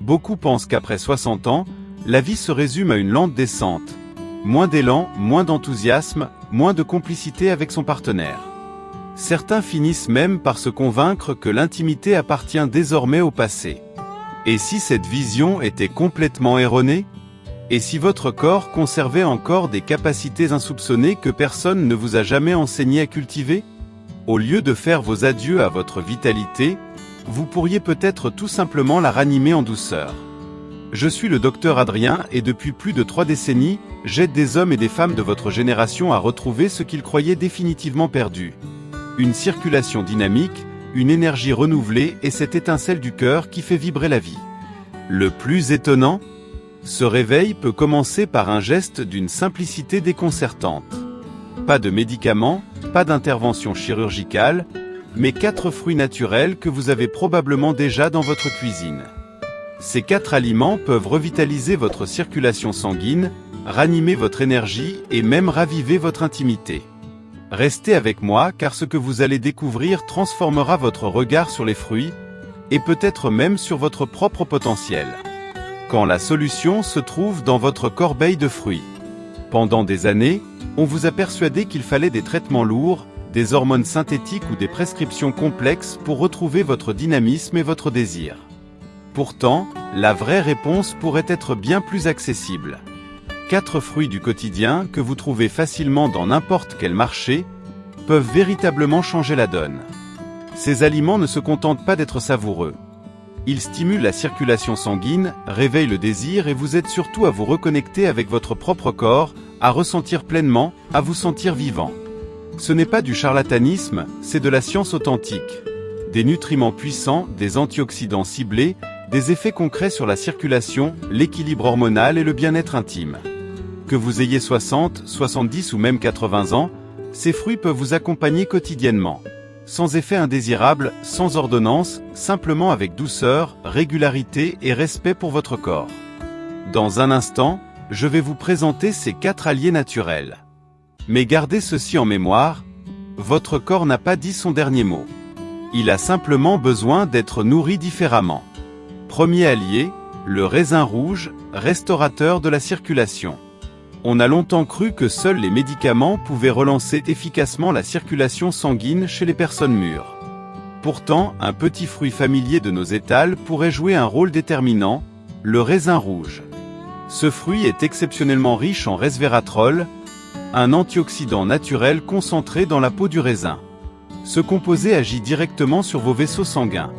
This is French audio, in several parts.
Beaucoup pensent qu'après 60 ans, la vie se résume à une lente descente. Moins d'élan, moins d'enthousiasme, moins de complicité avec son partenaire. Certains finissent même par se convaincre que l'intimité appartient désormais au passé. Et si cette vision était complètement erronée? Et si votre corps conservait encore des capacités insoupçonnées que personne ne vous a jamais enseigné à cultiver? Au lieu de faire vos adieux à votre vitalité, vous pourriez peut-être tout simplement la ranimer en douceur. Je suis le docteur Adrien et depuis plus de 3 décennies, j'aide des hommes et des femmes de votre génération à retrouver ce qu'ils croyaient définitivement perdu. Une circulation dynamique, une énergie renouvelée et cette étincelle du cœur qui fait vibrer la vie. Le plus étonnant? Ce réveil peut commencer par un geste d'une simplicité déconcertante. Pas de médicaments, pas d'intervention chirurgicale, mais 4 fruits naturels que vous avez probablement déjà dans votre cuisine. Ces 4 aliments peuvent revitaliser votre circulation sanguine, ranimer votre énergie et même raviver votre intimité. Restez avec moi car ce que vous allez découvrir transformera votre regard sur les fruits, et peut-être même sur votre propre potentiel. Quand la solution se trouve dans votre corbeille de fruits. Pendant des années, on vous a persuadé qu'il fallait des traitements lourds, des hormones synthétiques ou des prescriptions complexes pour retrouver votre dynamisme et votre désir. Pourtant, la vraie réponse pourrait être bien plus accessible. 4 fruits du quotidien que vous trouvez facilement dans n'importe quel marché, peuvent véritablement changer la donne. Ces aliments ne se contentent pas d'être savoureux. Ils stimulent la circulation sanguine, réveillent le désir et vous aident surtout à vous reconnecter avec votre propre corps, à ressentir pleinement, à vous sentir vivant. Ce n'est pas du charlatanisme, c'est de la science authentique. Des nutriments puissants, des antioxydants ciblés, des effets concrets sur la circulation, l'équilibre hormonal et le bien-être intime. Que vous ayez 60, 70 ou même 80 ans, ces fruits peuvent vous accompagner quotidiennement. Sans effet indésirable, sans ordonnance, simplement avec douceur, régularité et respect pour votre corps. Dans un instant, je vais vous présenter ces 4 alliés naturels. Mais gardez ceci en mémoire, votre corps n'a pas dit son dernier mot. Il a simplement besoin d'être nourri différemment. Premier allié, le raisin rouge, restaurateur de la circulation. On a longtemps cru que seuls les médicaments pouvaient relancer efficacement la circulation sanguine chez les personnes mûres. Pourtant, un petit fruit familier de nos étals pourrait jouer un rôle déterminant, le raisin rouge. Ce fruit est exceptionnellement riche en resveratrol, un antioxydant naturel concentré dans la peau du raisin. Ce composé agit directement sur vos vaisseaux sanguins.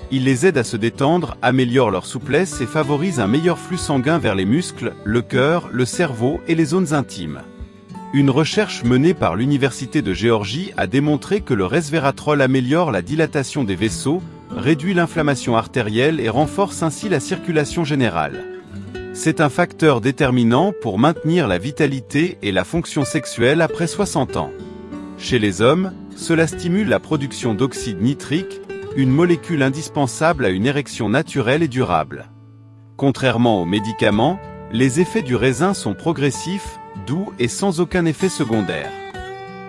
Il les aide à se détendre, améliore leur souplesse et favorise un meilleur flux sanguin vers les muscles, le cœur, le cerveau et les zones intimes. Une recherche menée par l'Université de Géorgie a démontré que le resveratrol améliore la dilatation des vaisseaux, réduit l'inflammation artérielle et renforce ainsi la circulation générale. C'est un facteur déterminant pour maintenir la vitalité et la fonction sexuelle après 60 ans. Chez les hommes, cela stimule la production d'oxyde nitrique, une molécule indispensable à une érection naturelle et durable. Contrairement aux médicaments, les effets du raisin sont progressifs, doux et sans aucun effet secondaire.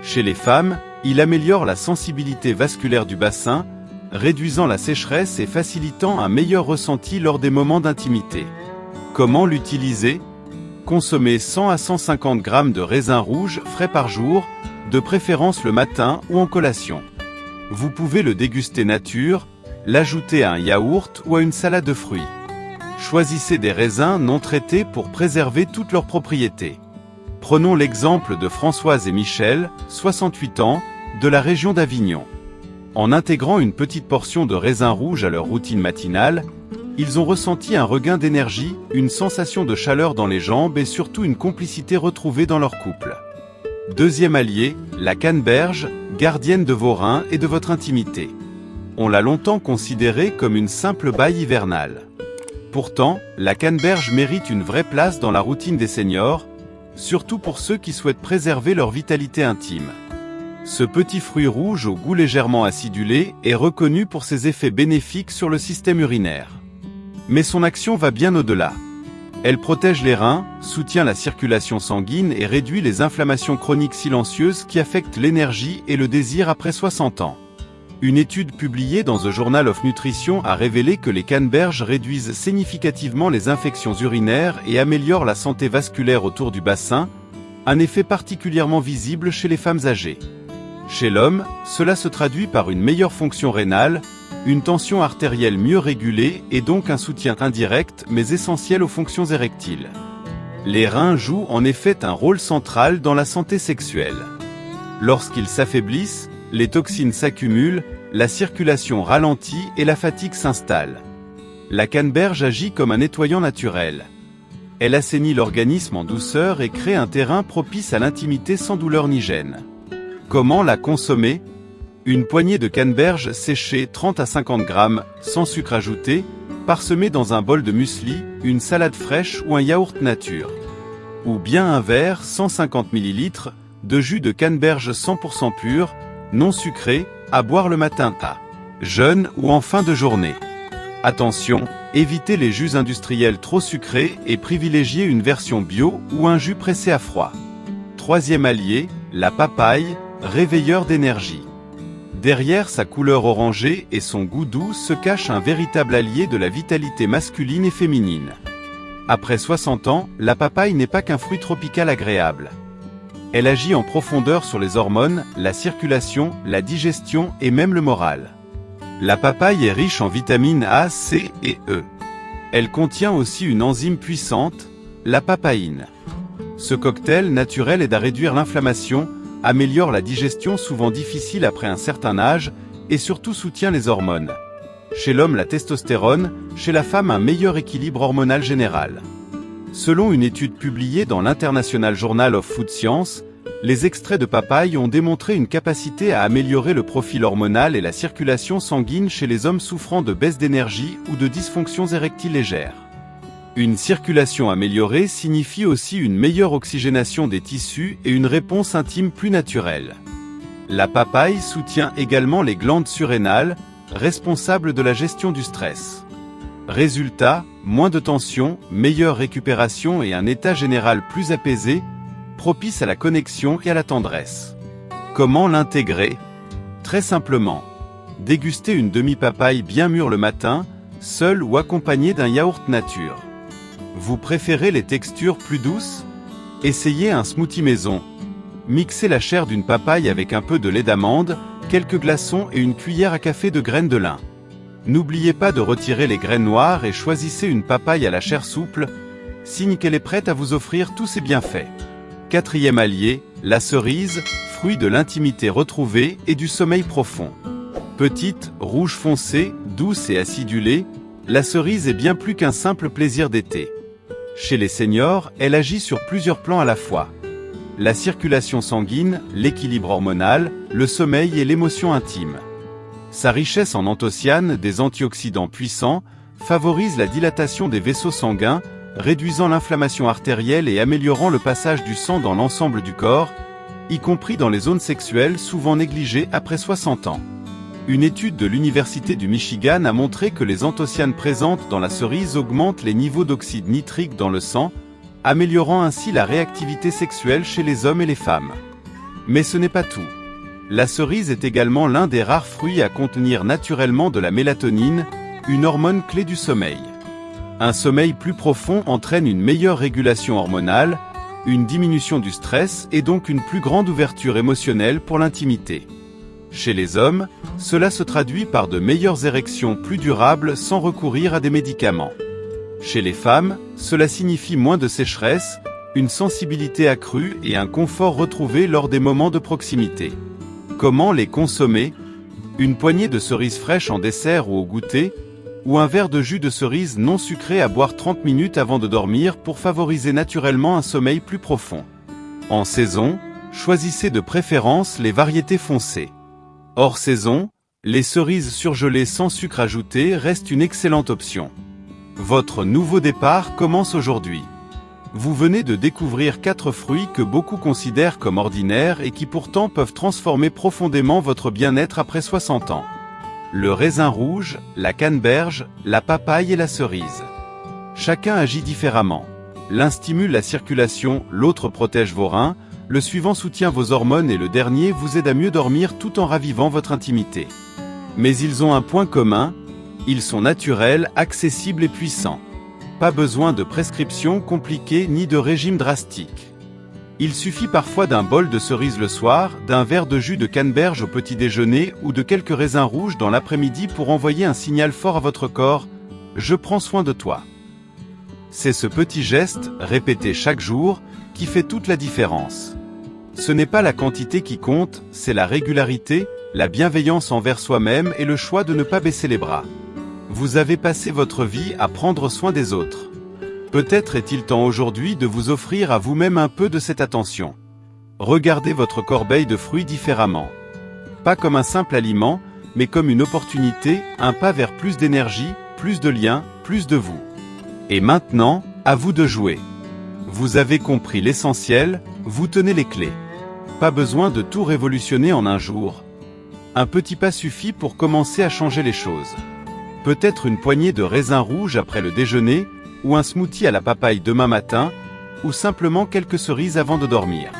Chez les femmes, il améliore la sensibilité vasculaire du bassin, réduisant la sécheresse et facilitant un meilleur ressenti lors des moments d'intimité. Comment l'utiliser? Consommez 100 à 150 g de raisin rouge frais par jour, de préférence le matin ou en collation. Vous pouvez le déguster nature, l'ajouter à un yaourt ou à une salade de fruits. Choisissez des raisins non traités pour préserver toutes leurs propriétés. Prenons l'exemple de Françoise et Michel, 68 ans, de la région d'Avignon. En intégrant une petite portion de raisin rouge à leur routine matinale, ils ont ressenti un regain d'énergie, une sensation de chaleur dans les jambes et surtout une complicité retrouvée dans leur couple. Deuxième allié, la canneberge, gardienne de vos reins et de votre intimité. On l'a longtemps considérée comme une simple baille hivernale. Pourtant, la canneberge mérite une vraie place dans la routine des seniors, surtout pour ceux qui souhaitent préserver leur vitalité intime. Ce petit fruit rouge au goût légèrement acidulé est reconnu pour ses effets bénéfiques sur le système urinaire. Mais son action va bien au-delà. Elle protège les reins, soutient la circulation sanguine et réduit les inflammations chroniques silencieuses qui affectent l'énergie et le désir après 60 ans. Une étude publiée dans The Journal of Nutrition a révélé que les canneberges réduisent significativement les infections urinaires et améliorent la santé vasculaire autour du bassin, un effet particulièrement visible chez les femmes âgées. Chez l'homme, cela se traduit par une meilleure fonction rénale, une tension artérielle mieux régulée et donc un soutien indirect mais essentiel aux fonctions érectiles. Les reins jouent en effet un rôle central dans la santé sexuelle. Lorsqu'ils s'affaiblissent, les toxines s'accumulent, la circulation ralentit et la fatigue s'installe. La canneberge agit comme un nettoyant naturel. Elle assainit l'organisme en douceur et crée un terrain propice à l'intimité sans douleur ni gêne. Comment la consommer? Une poignée de canneberge séchée 30 à 50 grammes, sans sucre ajouté, parsemée dans un bol de muesli, une salade fraîche ou un yaourt nature. Ou bien un verre 150 ml de jus de canneberge 100% pur, non sucré, à boire le matin à jeûne ou en fin de journée. Attention, évitez les jus industriels trop sucrés et privilégiez une version bio ou un jus pressé à froid. Troisième allié, la papaye, réveilleur d'énergie. Derrière sa couleur orangée et son goût doux se cache un véritable allié de la vitalité masculine et féminine. Après 60 ans, la papaye n'est pas qu'un fruit tropical agréable. Elle agit en profondeur sur les hormones, la circulation, la digestion et même le moral. La papaye est riche en vitamines A, C et E. Elle contient aussi une enzyme puissante, la papaïne. Ce cocktail naturel aide à réduire l'inflammation, améliore la digestion souvent difficile après un certain âge et surtout soutient les hormones. Chez l'homme la testostérone, chez la femme un meilleur équilibre hormonal général. Selon une étude publiée dans l'International Journal of Food Science, les extraits de papaye ont démontré une capacité à améliorer le profil hormonal et la circulation sanguine chez les hommes souffrant de baisse d'énergie ou de dysfonctions érectiles légères. Une circulation améliorée signifie aussi une meilleure oxygénation des tissus et une réponse intime plus naturelle. La papaye soutient également les glandes surrénales, responsables de la gestion du stress. Résultat, moins de tension, meilleure récupération et un état général plus apaisé, propice à la connexion et à la tendresse. Comment l'intégrer? Très simplement. Dégustez une demi-papaye bien mûre le matin, seule ou accompagnée d'un yaourt nature. Vous préférez les textures plus douces? Essayez un smoothie maison. Mixez la chair d'une papaye avec un peu de lait d'amande, quelques glaçons et une cuillère à café de graines de lin. N'oubliez pas de retirer les graines noires et choisissez une papaye à la chair souple, signe qu'elle est prête à vous offrir tous ses bienfaits. Quatrième allié, la cerise, fruit de l'intimité retrouvée et du sommeil profond. Petite, rouge foncé, douce et acidulée, la cerise est bien plus qu'un simple plaisir d'été. Chez les seniors, elle agit sur plusieurs plans à la fois. La circulation sanguine, l'équilibre hormonal, le sommeil et l'émotion intime. Sa richesse en anthocyanes, des antioxydants puissants, favorise la dilatation des vaisseaux sanguins, réduisant l'inflammation artérielle et améliorant le passage du sang dans l'ensemble du corps, y compris dans les zones sexuelles souvent négligées après 60 ans. Une étude de l'Université du Michigan a montré que les anthocyanes présentes dans la cerise augmentent les niveaux d'oxyde nitrique dans le sang, améliorant ainsi la réactivité sexuelle chez les hommes et les femmes. Mais ce n'est pas tout. La cerise est également l'un des rares fruits à contenir naturellement de la mélatonine, une hormone clé du sommeil. Un sommeil plus profond entraîne une meilleure régulation hormonale, une diminution du stress et donc une plus grande ouverture émotionnelle pour l'intimité. Chez les hommes, cela se traduit par de meilleures érections plus durables sans recourir à des médicaments. Chez les femmes, cela signifie moins de sécheresse, une sensibilité accrue et un confort retrouvé lors des moments de proximité. Comment les consommer? Une poignée de cerises fraîches en dessert ou au goûter, ou un verre de jus de cerise non sucré à boire 30 minutes avant de dormir pour favoriser naturellement un sommeil plus profond. En saison, choisissez de préférence les variétés foncées. Hors saison, les cerises surgelées sans sucre ajouté restent une excellente option. Votre nouveau départ commence aujourd'hui. Vous venez de découvrir 4 fruits que beaucoup considèrent comme ordinaires et qui pourtant peuvent transformer profondément votre bien-être après 60 ans. Le raisin rouge, la canneberge, la papaye et la cerise. Chacun agit différemment. L'un stimule la circulation, l'autre protège vos reins, le suivant soutient vos hormones et le dernier vous aide à mieux dormir tout en ravivant votre intimité. Mais ils ont un point commun, ils sont naturels, accessibles et puissants. Pas besoin de prescriptions compliquées ni de régime drastique. Il suffit parfois d'un bol de cerises le soir, d'un verre de jus de canneberge au petit déjeuner ou de quelques raisins rouges dans l'après-midi pour envoyer un signal fort à votre corps « Je prends soin de toi ». C'est ce petit geste, répété chaque jour, qui fait toute la différence. Ce n'est pas la quantité qui compte, c'est la régularité, la bienveillance envers soi-même et le choix de ne pas baisser les bras. Vous avez passé votre vie à prendre soin des autres. Peut-être est-il temps aujourd'hui de vous offrir à vous-même un peu de cette attention. Regardez votre corbeille de fruits différemment. Pas comme un simple aliment, mais comme une opportunité, un pas vers plus d'énergie, plus de liens, plus de vous. Et maintenant, à vous de jouer. Vous avez compris l'essentiel, vous tenez les clés. Pas besoin de tout révolutionner en un jour. Un petit pas suffit pour commencer à changer les choses. Peut-être une poignée de raisins rouges après le déjeuner, ou un smoothie à la papaye demain matin, ou simplement quelques cerises avant de dormir.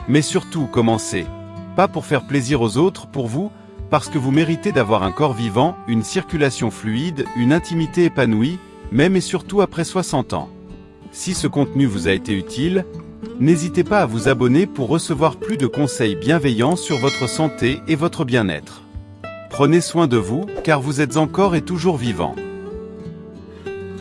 Mais surtout, commencez. Pas pour faire plaisir aux autres, pour vous, parce que vous méritez d'avoir un corps vivant, une circulation fluide, une intimité épanouie, même et surtout après 60 ans. Si ce contenu vous a été utile, n'hésitez pas à vous abonner pour recevoir plus de conseils bienveillants sur votre santé et votre bien-être. Prenez soin de vous, car vous êtes encore et toujours vivant.